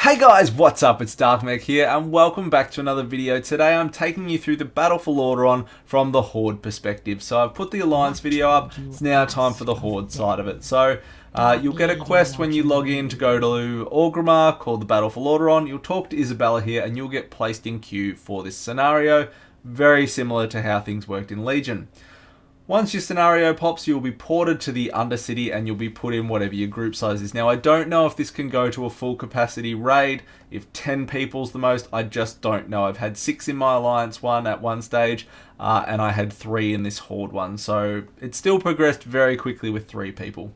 Hey guys, what's up? It's Darkmech here and welcome back to another video. Today I'm taking you through the battle for Lordaeron from the Horde perspective. So I've put the Alliance video up, it's now time for the Horde side of it. So you'll get a quest when you log in to go to Orgrimmar called the Battle for Lordaeron. You'll talk to Isabella here and you'll get placed in queue for this scenario. Very similar to how things worked in Legion. Once your scenario pops, you'll be ported to the Undercity and you'll be put in whatever your group size is. Now, I don't know if this can go to a full capacity raid, if 10 people's the most, I just don't know. I've had 6 in my Alliance one at one stage, and I had 3 in this Horde one, so it still progressed very quickly with 3 people.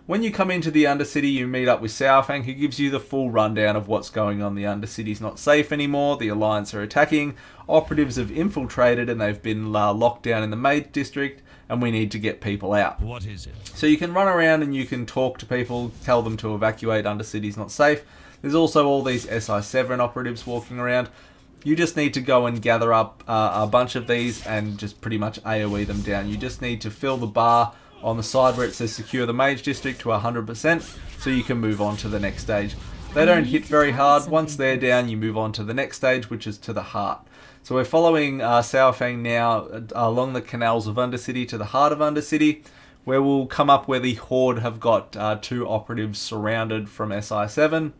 When you come into the Undercity, you meet up with Saurfang, who gives you the full rundown of what's going on. The Undercity's not safe anymore, the Alliance are attacking, operatives have infiltrated and they've been locked down in the Mage District, and we need to get people out. What is it? So you can run around and you can talk to people, tell them to evacuate, Undercity's not safe. There's also all these SI7 operatives walking around. You just need to go and gather up a bunch of these and just pretty much AoE them down. You just need to fill the bar on the side where it says secure the Mage District to 100% so you can move on to the next stage. They don't hit very hard. Once they're down, you move on to the next stage, which is to the heart. So we're following Saurfang now along the canals of Undercity to the heart of Undercity, where we'll come up where the Horde have got 2 operatives surrounded from SI7,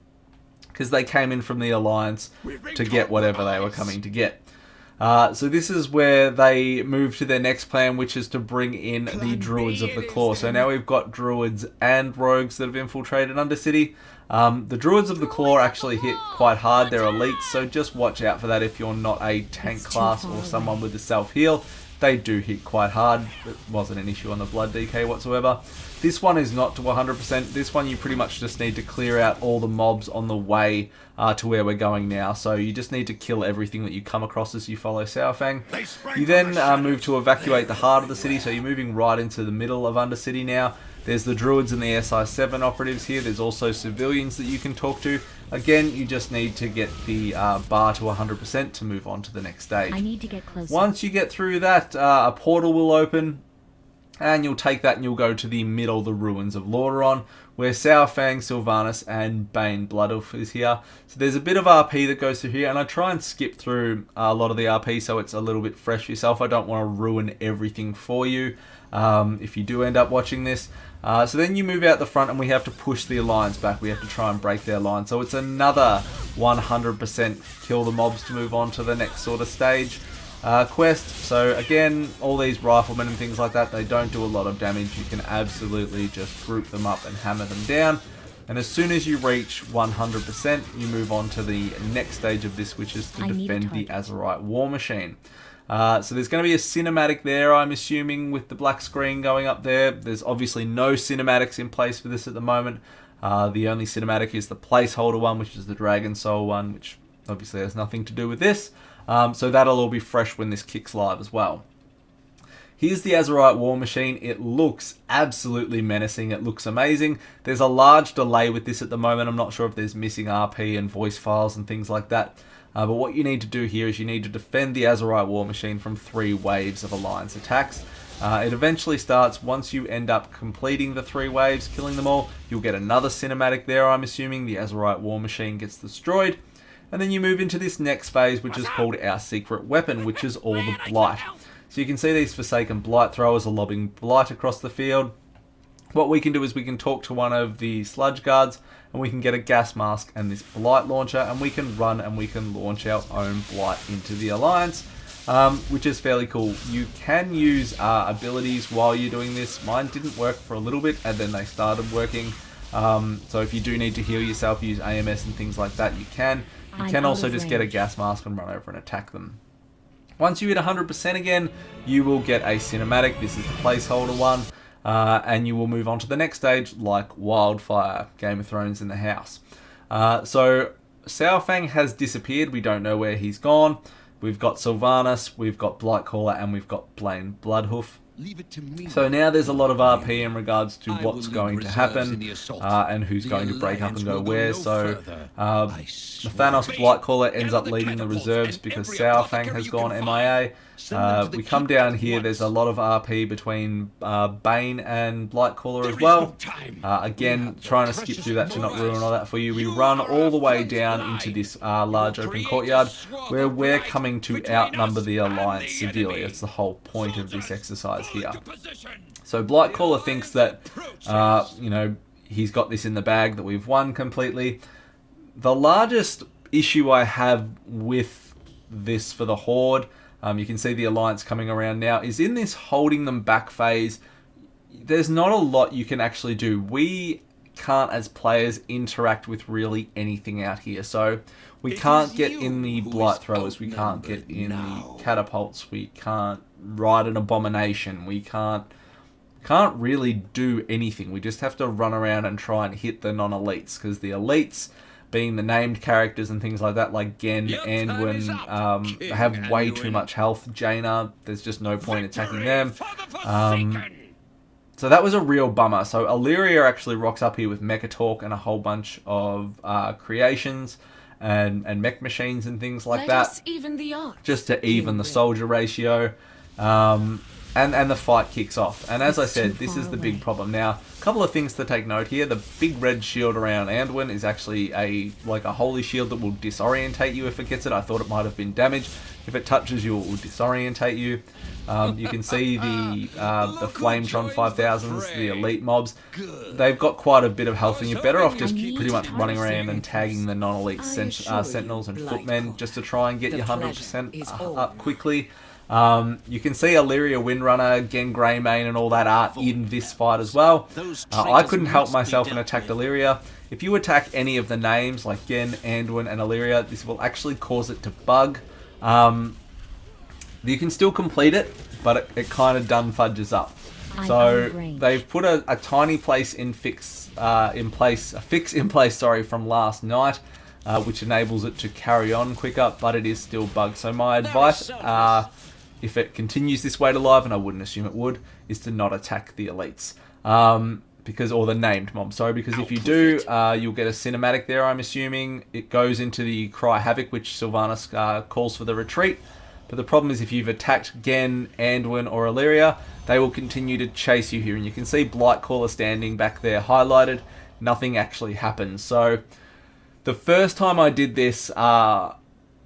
because they came in from the Alliance to get whatever they were coming to get. So this is where they move to their next plan, which is to bring in the Druids of the Claw. So now we've got Druids and Rogues that have infiltrated Undercity. The Druids of the Claw actually hit quite hard. They're elites, so just watch out for that if you're not a tank class or someone with a self-heal. They do hit quite hard. It wasn't an issue on the blood DK whatsoever. This one is not to 100%. This one you pretty much just need to clear out all the mobs on the way to where we're going now. So you just need to kill everything that you come across as you follow Saurfang. You then move to evacuate the heart of the city. So you're moving right into the middle of Undercity now. There's the Druids and the SI7 operatives here. There's also civilians that you can talk to. Again, you just need to get the bar to 100% to move on to the next stage. I need to get closer. Once you get through that, a portal will open, and you'll take that and you'll go to the middle, the ruins of Lordaeron, where Saurfang, Sylvanas, and Bane Bloodwolf is here. So there's a bit of RP that goes through here, and I try and skip through a lot of the RP so it's a little bit fresh for yourself. I don't want to ruin everything for you if you do end up watching this. So then you move out the front and we have to push the Alliance back. We have to try and break their line. So it's another 100% kill the mobs to move on to the next sort of stage quest. So again, all these riflemen and things like that, they don't do a lot of damage. You can absolutely just group them up and hammer them down. And as soon as you reach 100%, you move on to the next stage of this, which is to defend the Azerite War Machine. So there's going to be a cinematic there, I'm assuming, with the black screen going up there. There's obviously no cinematics in place for this at the moment. The only cinematic is the placeholder one, which is the Dragon Soul one, which obviously has nothing to do with this. So that'll all be fresh when this kicks live as well. Here's the Azerite War Machine. It looks absolutely menacing. It looks amazing. There's a large delay with this at the moment. I'm not sure if there's missing RP and voice files and things like that. But what you need to do here is you need to defend the Azerite War Machine from 3 waves of Alliance attacks. It eventually starts once you end up completing the 3 waves, killing them all. You'll get another cinematic there, I'm assuming. The Azerite War Machine gets destroyed. And then you move into this next phase, which is called our secret weapon, which is all the Blight. So you can see these Forsaken Blight throwers are lobbing Blight across the field. What we can do is we can talk to one of the Sludge Guards and we can get a gas mask and this Blight launcher, and we can run and we can launch our own Blight into the Alliance, which is fairly cool. You can use abilities while you're doing this. Mine didn't work for a little bit and then they started working. So if you do need to heal yourself, use AMS and things like that, you can. You can also just get a gas mask and run over and attack them. Once you hit 100% again, you will get a cinematic. This is the placeholder one. And you will move on to the next stage like wildfire. Game of Thrones in the house. So Saurfang has disappeared. We don't know where he's gone. We've got Sylvanas, we've got Blightcaller, and we've got Bane Bloodhoof. So now there's a lot of RP in regards to what's going to happen and who's going to break up and go where. So the Thanos Blightcaller ends up leading the reserves because Saurfang has gone MIA. We come down here, there's a lot of RP between Bane and Blightcaller as well. Again, trying to skip through that to not ruin all that for you. We run all the way down into this large open courtyard where we're coming to outnumber the Alliance severely. It's the whole point of this exercise here. So Blightcaller thinks that, you know, he's got this in the bag, that we've won completely. The largest issue I have with this for the Horde, you can see the Alliance coming around now, is in this holding them back phase. There's not a lot you can actually do. We can't, as players, interact with really anything out here. So we can't get in the Blight Throwers, we can't get in the Catapults, we can't ride an Abomination, we can't really do anything. We just have to run around and try and hit the non-elites, because the elites, being the named characters and things like that, like Gen, Anduin, have way too much health. Jaina, there's just no point attacking them. So that was a real bummer. So Illyria actually rocks up here with Mechatalk and a whole bunch of creations and mech machines and things like that, just to even the soldier ratio. And the fight kicks off. And as I said, this is the big problem. Now, a couple of things to take note here. The big red shield around Anduin is actually like a holy shield that will disorientate you if it gets it. I thought it might have been damaged. If it touches you, it will disorientate you. You can see the Flametron 5000s, the elite mobs. They've got quite a bit of health, and you're better off just pretty much running around and tagging the non-elite sentinels and footmen just to try and get your 100% up quickly. You can see Illyria Windrunner, Gen Greymane and all that are in this fight as well. I couldn't help myself and attacked Illyria. If you attack any of the names like Gen, Anduin and Illyria, this will actually cause it to bug. You can still complete it, but it kind of done fudges up. So they've put a tiny place in fix in place from last night, which enables it to carry on quicker, but it is still bugged. So my advice, if it continues this way to live, and I wouldn't assume it would, is to not attack the elites. Or the named mobs, sorry, because if you do, you'll get a cinematic there, I'm assuming. It goes into the Cry Havoc, which Sylvanas calls for the retreat. But the problem is if you've attacked Gen, Anduin or Illyria, they will continue to chase you here. And you can see Blightcaller standing back there highlighted. Nothing actually happens. So the first time I did this,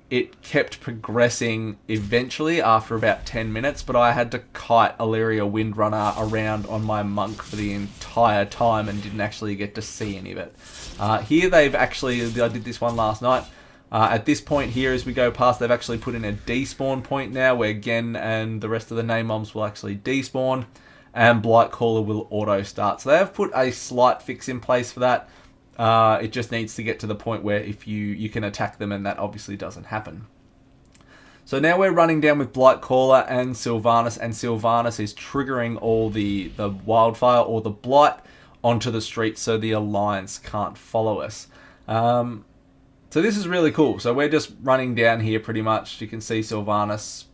it kept progressing eventually after about 10 minutes, but I had to kite Illyria Windrunner around on my monk for the entire time and didn't actually get to see any of it. Here they've actually, I did this one last night, at this point here as we go past, they've actually put in a despawn point now where Gen and the rest of the name mobs will actually despawn and Blightcaller will auto start. So they have put a slight fix in place for that. It just needs to get to the point where if you can attack them, and that obviously doesn't happen. So now we're running down with Blightcaller and Sylvanas is triggering all the wildfire or the blight onto the street so the Alliance can't follow us. So this is really cool. So we're just running down here pretty much. You can see Sylvanas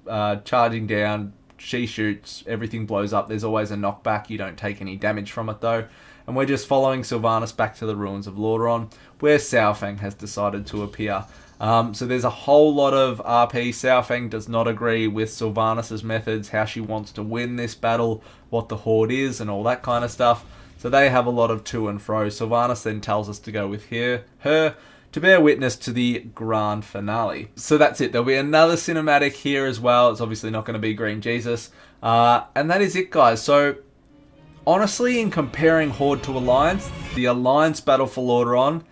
charging down. She shoots, everything blows up. There's always a knockback. You don't take any damage from it though. And we're just following Sylvanas back to the ruins of Lordaeron, where Saurfang has decided to appear. So there's a whole lot of RP. Saurfang does not agree with Sylvanas' methods, how she wants to win this battle, what the Horde is, and all that kind of stuff. So they have a lot of to and fro. Sylvanas then tells us to go with her to bear witness to the grand finale. So that's it. There'll be another cinematic here as well. It's obviously not going to be Green Jesus. And that is it, guys. So honestly, in comparing Horde to Alliance, the Alliance battle for Lordaeron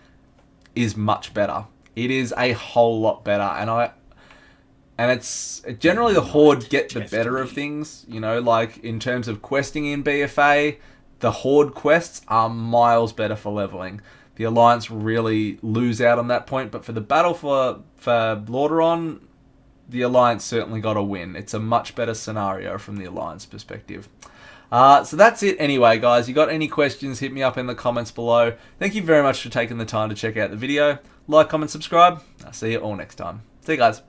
is much better. It is a whole lot better, and it's generally the Horde get the better of things. You know, like in terms of questing in BFA, the Horde quests are miles better for leveling. The Alliance really lose out on that point, but for the battle for Lordaeron, the Alliance certainly got a win. It's a much better scenario from the Alliance perspective. So that's it anyway, guys. You got any questions, hit me up in the comments below. Thank you very much for taking the time to check out the video. Like, comment, subscribe. I'll see you all next time. See you guys.